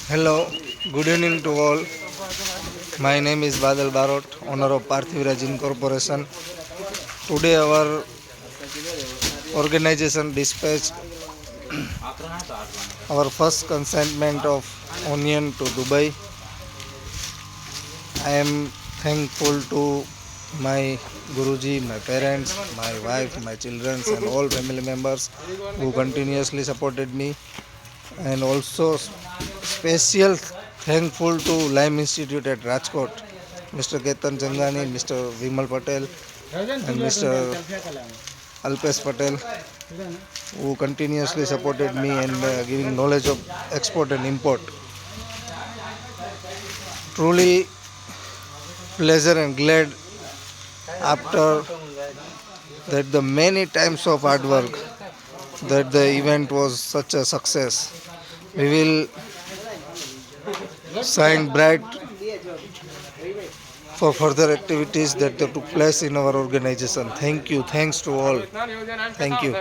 Hello, good evening to all. My name is Badal Barot, owner of Parthiviraj Incorporation. Today our organization dispatched our first consignment of onion to Dubai. I am thankful to my Guruji, my parents, my wife, my children and all family members who continuously supported me, and also special thankful to Lime Institute at Rajkot, Mr. Ketan Chandani, Mr. Vimal Patel and Mr. Alpesh Patel, who continuously supported me and giving knowledge of export and import. Truly pleasure and glad after that the many times of hard work that the event was such a success. We will shine bright for further activities that took place in our organization. Thank you. Thanks to all. Thank you.